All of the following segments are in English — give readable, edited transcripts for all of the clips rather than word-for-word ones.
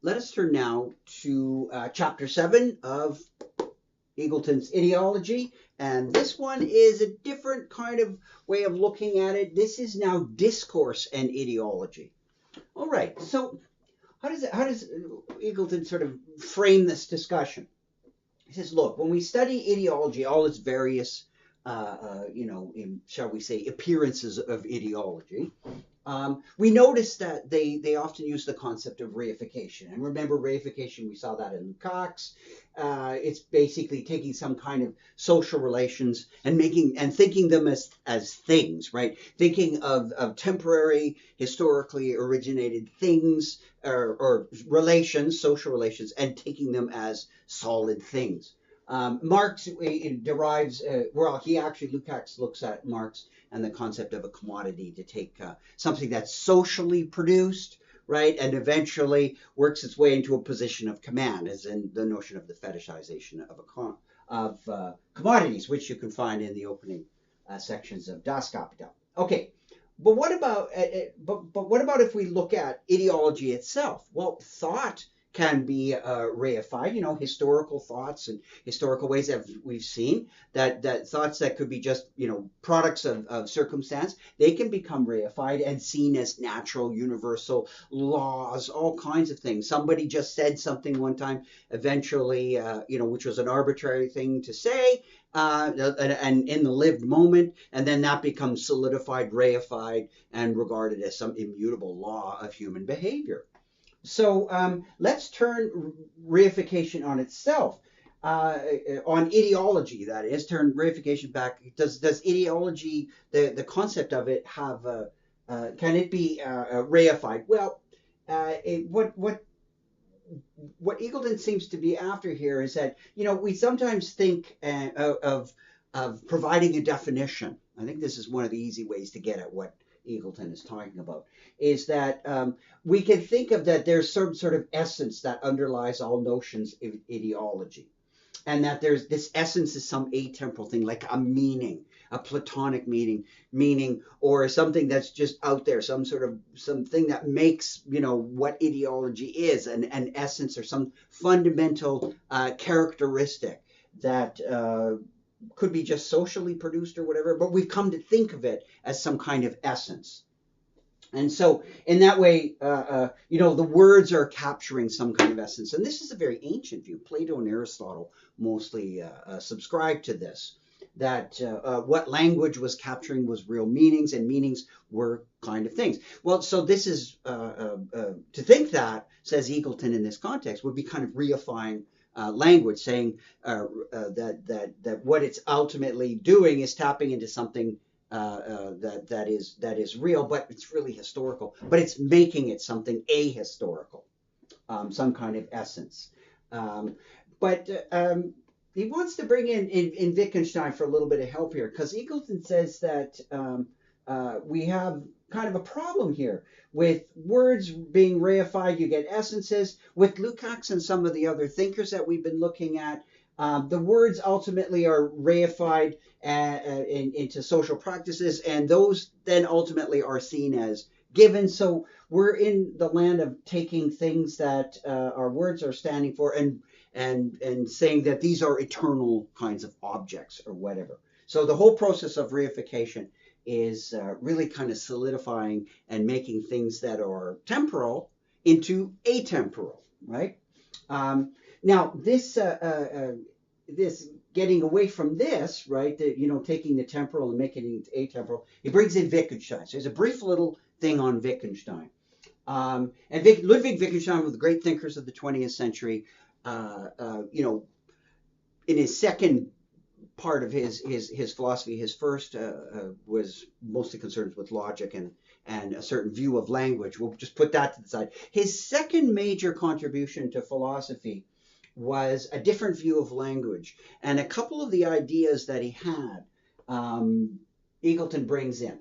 let us turn now to chapter 7 of Eagleton's Ideology. And this one is a different kind of way of looking at it. This is now discourse and ideology. All right. So how does Eagleton sort of frame this discussion? He says, look, when we study ideology, all its various, shall we say, appearances of ideology, we notice that they often use the concept of reification. And remember, reification, we saw that in Lukács. It's basically taking some kind of social relations and thinking them as things, right? Thinking of temporary, historically originated things or relations, social relations, and taking them as solid things. Marx derives, Lukács looks at Marx and the concept of a commodity to take something that's socially produced, right, and eventually works its way into a position of command, as in the notion of the fetishization of commodities, which you can find in the opening sections of Das Kapital. Okay, but what about if we look at ideology itself? Well, thought can be reified, historical thoughts and historical ways that we've seen that thoughts that could be just, products of circumstance, they can become reified and seen as natural, universal laws, all kinds of things. Somebody just said something one time, eventually, which was an arbitrary thing to say, and in the lived moment, and then that becomes solidified, reified, and regarded as some immutable law of human behavior. So let's turn reification on itself, on ideology. That is, turn reification back. Does ideology, the concept of it, have can it be reified? Well, what Eagleton seems to be after here is that we sometimes think of providing a definition. I think this is one of the easy ways to get at what Eagleton is talking about, is that we can think of that there's some sort of essence that underlies all notions of ideology, and that there's this essence is some atemporal thing, like a meaning, a platonic meaning, or something that's just out there, something that makes what ideology is, an essence or some fundamental characteristic that could be just socially produced or whatever, but we've come to think of it as some kind of essence. And so, in that way, the words are capturing some kind of essence. And this is a very ancient view. Plato and Aristotle mostly subscribed to this, that what language was capturing was real meanings, and meanings were kind of things. Well, so this is, to think that, says Eagleton in this context, would be kind of reifying language, saying that what it's ultimately doing is tapping into something that is real, but it's really historical. But it's making it something ahistorical, some kind of essence. But he wants to bring in Wittgenstein for a little bit of help here, because Eagleton says that we have kind of a problem here with words being reified. You get essences. With Lukács and some of the other thinkers that we've been looking at, the words ultimately are reified into social practices, and those then ultimately are seen as given. So we're in the land of taking things that our words are standing for and saying that these are eternal kinds of objects or whatever. So the whole process of reification is really kind of solidifying and making things that are temporal into atemporal, right? Now, this getting away from this, right? Taking the temporal and making it atemporal. He brings in Wittgenstein. So there's a brief little thing on Wittgenstein. And Ludwig Wittgenstein, one of the great thinkers of the 20th century, in his second part of his philosophy, his first was mostly concerned with logic and a certain view of language. We'll just put that to the side. His second major contribution to philosophy was a different view of language, and a couple of the ideas that he had, Eagleton brings in.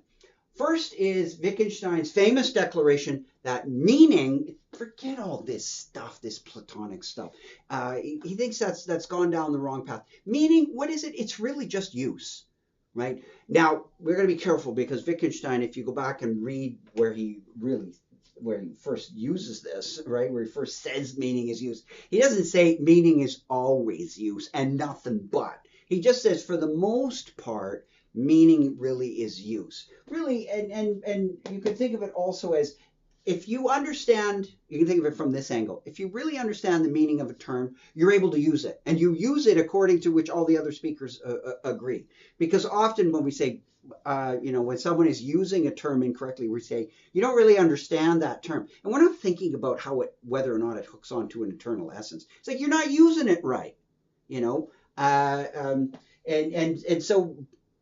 First is Wittgenstein's famous declaration that meaning, forget all this stuff, this Platonic stuff. He thinks that's gone down the wrong path. Meaning, what is it? It's really just use, right? Now, we're going to be careful, because Wittgenstein, if you go back and read where he really where he first uses this, right? Where he first says meaning is used. He doesn't say meaning is always used and nothing but. He just says for the most part, meaning really is used. Really, and you can think of it also as if you understand, you can think of it from this angle. If you really understand the meaning of a term, you're able to use it, and you use it according to which all the other speakers agree. Because often when we say, when someone is using a term incorrectly, we say you don't really understand that term, and we're not thinking about whether or not it hooks onto an eternal essence. It's like you're not using it right, you know.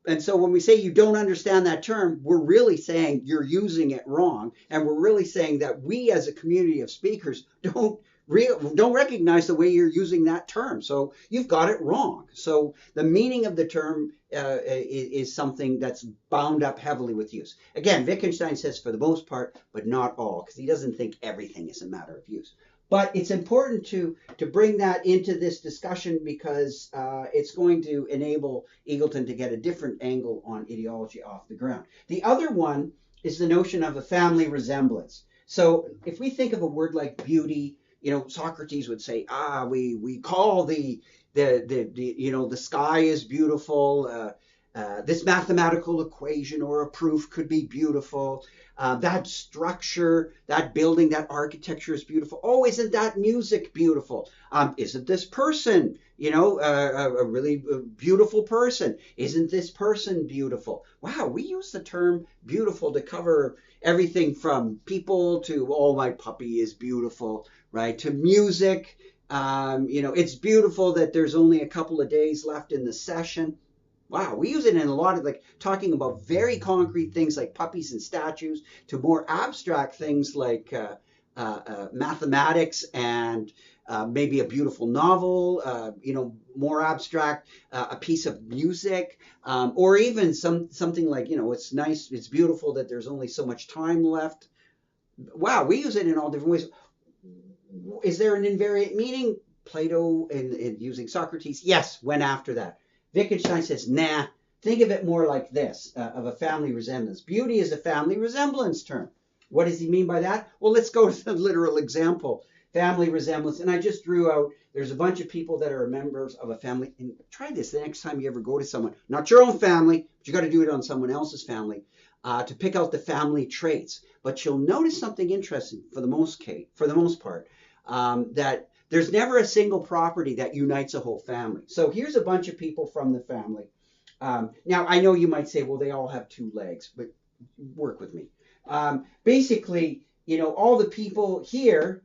And so when we say you don't understand that term, we're really saying you're using it wrong, and we're really saying that we as a community of speakers don't recognize the way you're using that term. So you've got it wrong. So the meaning of the term is something that's bound up heavily with use. Again, Wittgenstein says for the most part, but not all, because he doesn't think everything is a matter of use. But it's important to bring that into this discussion because it's going to enable Eagleton to get a different angle on ideology off the ground. The other one is the notion of a family resemblance. So if we think of a word like beauty, Socrates would say, we call the sky is beautiful. This mathematical equation or a proof could be beautiful. That structure, that building, that architecture is beautiful. Oh, isn't that music beautiful? Isn't this person, a really beautiful person? Isn't this person beautiful? Wow, we use the term beautiful to cover everything from people to, oh, my puppy is beautiful, right? To music. It's beautiful that there's only a couple of days left in the session. Wow, we use it in a lot of talking about very concrete things like puppies and statues to more abstract things like mathematics and maybe a beautiful novel, more abstract, a piece of music, or even something like, it's nice, it's beautiful that there's only so much time left. Wow, we use it in all different ways. Is there an invariant meaning? Plato, in using Socrates, yes, went after that. Wittgenstein says, nah, think of it more like this, of a family resemblance. Beauty is a family resemblance term. What does he mean by that? Well, let's go to the literal example, family resemblance. And I just drew out, there's a bunch of people that are members of a family. And try this the next time you ever go to someone, not your own family, but you got to do it on someone else's family, to pick out the family traits. But you'll notice something interesting for the most part, that there's never a single property that unites a whole family. So here's a bunch of people from the family. Now, I know you might say, well, they all have two legs, but work with me. Basically, all the people here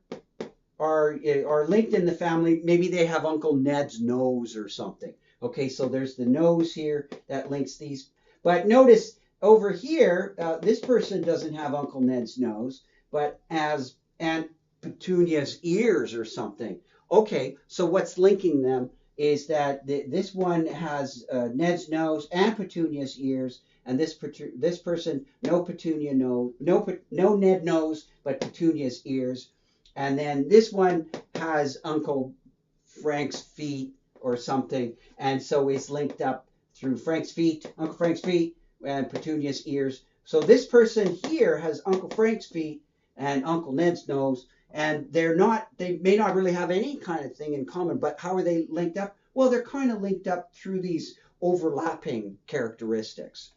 are linked in the family. Maybe they have Uncle Ned's nose or something. Okay, so there's the nose here that links these. But notice over here, this person doesn't have Uncle Ned's nose, but has Aunt Petunia's ears or something. Okay, so what's linking them is that this one has Ned's nose and Petunia's ears, and this person no Petunia no Ned nose, but Petunia's ears, and then this one has Uncle Frank's feet or something, and so is linked up through Uncle Frank's feet, and Petunia's ears. So this person here has Uncle Frank's feet and Uncle Ned's nose. And they may not really have any kind of thing in common, but how are they linked up? Well, they're kind of linked up through these overlapping characteristics.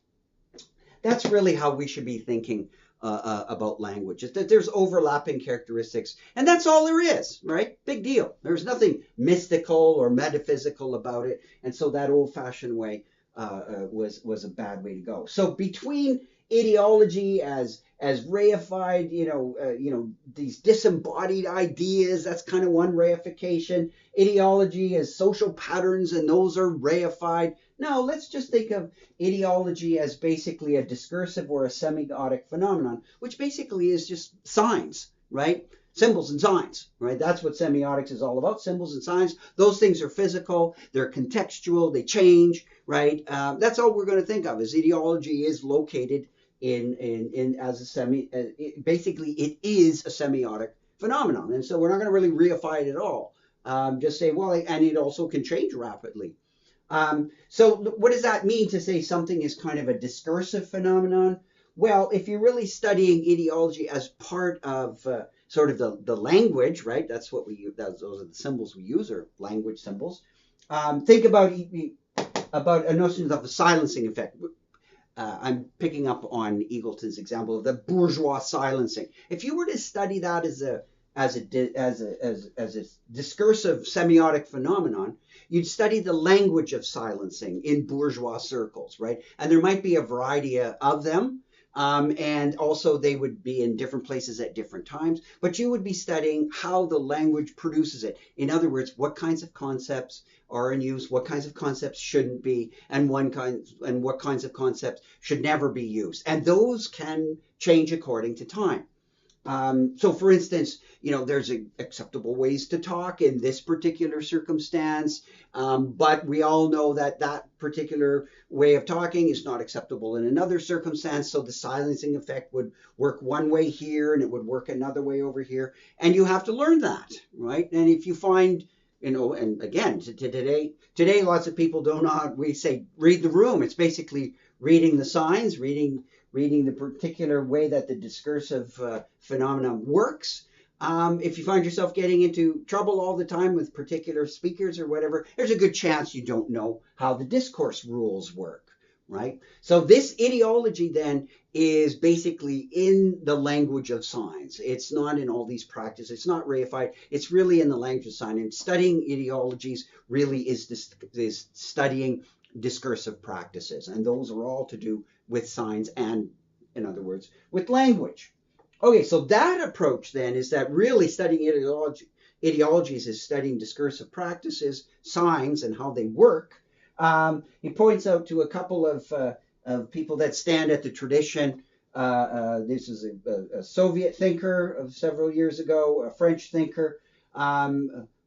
That's really how we should be thinking about language, is that there's overlapping characteristics, and that's all there is, right? Big deal. There's nothing mystical or metaphysical about it, and so that old-fashioned way was a bad way to go. So between ideology as reified, these disembodied ideas, that's kind of one reification. Ideology as social patterns, and those are reified. No, let's just think of ideology as basically a discursive or a semiotic phenomenon, which basically is just signs, right? Symbols and signs, right? That's what semiotics is all about, symbols and signs. Those things are physical, they're contextual, they change, right? That's all we're going to think of, is ideology is located in as a basically it is a semiotic phenomenon. And so we're not going to really reify it at all. Just say, well, and it also can change rapidly. So what does that mean to say something is kind of a discursive phenomenon? Well, if you're really studying ideology as part of sort of the language, right? That's what we use. Those are the symbols we use, or language symbols. Think about a notion of the silencing effect. I'm picking up on Eagleton's example of the bourgeois silencing. If you were to study that as a discursive semiotic phenomenon, you'd study the language of silencing in bourgeois circles, right? And there might be a variety of them. And also they would be in different places at different times, but you would be studying how the language produces it. In other words, what kinds of concepts are in use, what kinds of concepts shouldn't be, and what kinds of concepts should never be used. And those can change according to time. So for instance, there's acceptable ways to talk in this particular circumstance, but we all know that that particular way of talking is not acceptable in another circumstance. So the silencing effect would work one way here and it would work another way over here. And you have to learn that, right? And if you find, and again, today lots of people don't know, we say read the room. It's basically reading the signs, reading the particular way that the discursive phenomenon works. If you find yourself getting into trouble all the time with particular speakers or whatever, there's a good chance you don't know how the discourse rules work, right? So this ideology then is basically in the language of signs. It's not in all these practices. It's not reified. It's really in the language of sign. And studying ideologies really is studying discursive practices. And those are all to do with signs and, in other words, with language. Okay, so that approach then is that really studying ideologies is studying discursive practices, signs, and how they work. He points out to a couple of people that stand at the tradition. This is a Soviet thinker of several years ago, a French thinker.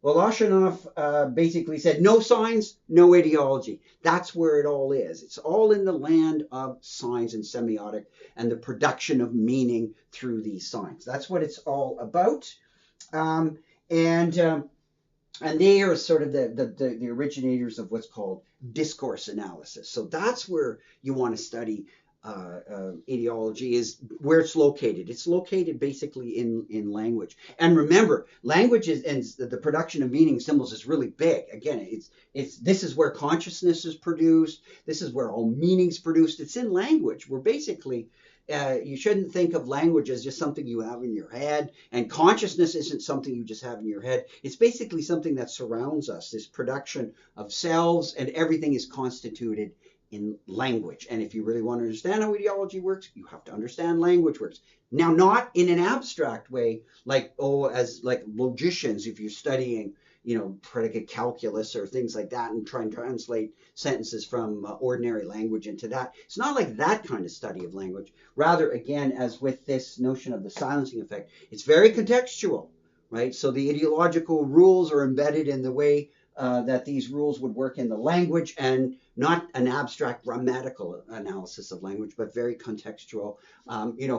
Voloshinov basically said, no signs, no ideology. That's where it all is. It's all in the land of signs and semiotic and the production of meaning through these signs. That's what it's all about. And they are sort of the originators of what's called discourse analysis. So that's where you want to study ideology, is where it's located. It's located basically in language. And remember, language and the production of meaning symbols is really big. Again, this is where consciousness is produced. This is where all meaning's produced. It's in language. We're basically you shouldn't think of language as just something you have in your head, and consciousness isn't something you just have in your head. It's basically something that surrounds us, this production of selves, and everything is constituted in language. And if you really want to understand how ideology works, you have to understand language works. Now, not in an abstract way, like logicians, if you're studying, predicate calculus or things like that and try and translate sentences from ordinary language into that. It's not like that kind of study of language. Rather, again, as with this notion of the silencing effect, it's very contextual, right? So the ideological rules are embedded in the way that these rules would work in the language, and not an abstract grammatical analysis of language, but very contextual.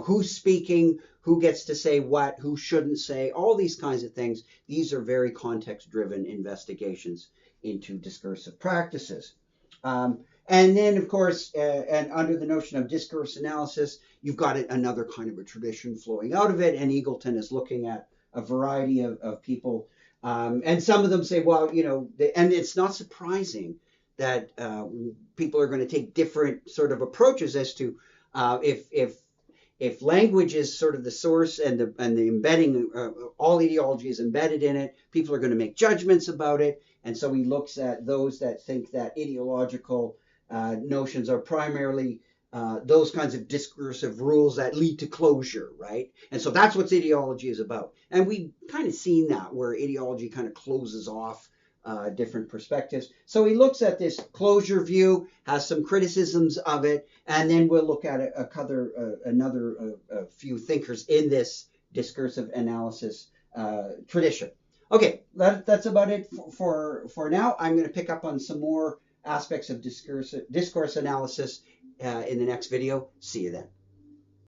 Who's speaking, who gets to say what, who shouldn't say, all these kinds of things. These are very context-driven investigations into discursive practices. And then, of course, and under the notion of discourse analysis, you've got another kind of a tradition flowing out of it, and Eagleton is looking at a variety of people. And some of them say, well, and it's not surprising that people are going to take different sort of approaches as to if language is sort of the source and the embedding, all ideology is embedded in it, people are going to make judgments about it. And so he looks at those that think that ideological notions are primarily those kinds of discursive rules that lead to closure, right? And so that's what ideology is about. And we've kind of seen that, where ideology kind of closes off different perspectives. So he looks at this closure view, has some criticisms of it, and then we'll look at another few thinkers in this discursive analysis tradition. Okay, that's about it for now. I'm going to pick up on some more aspects of discourse analysis in the next video. See you then.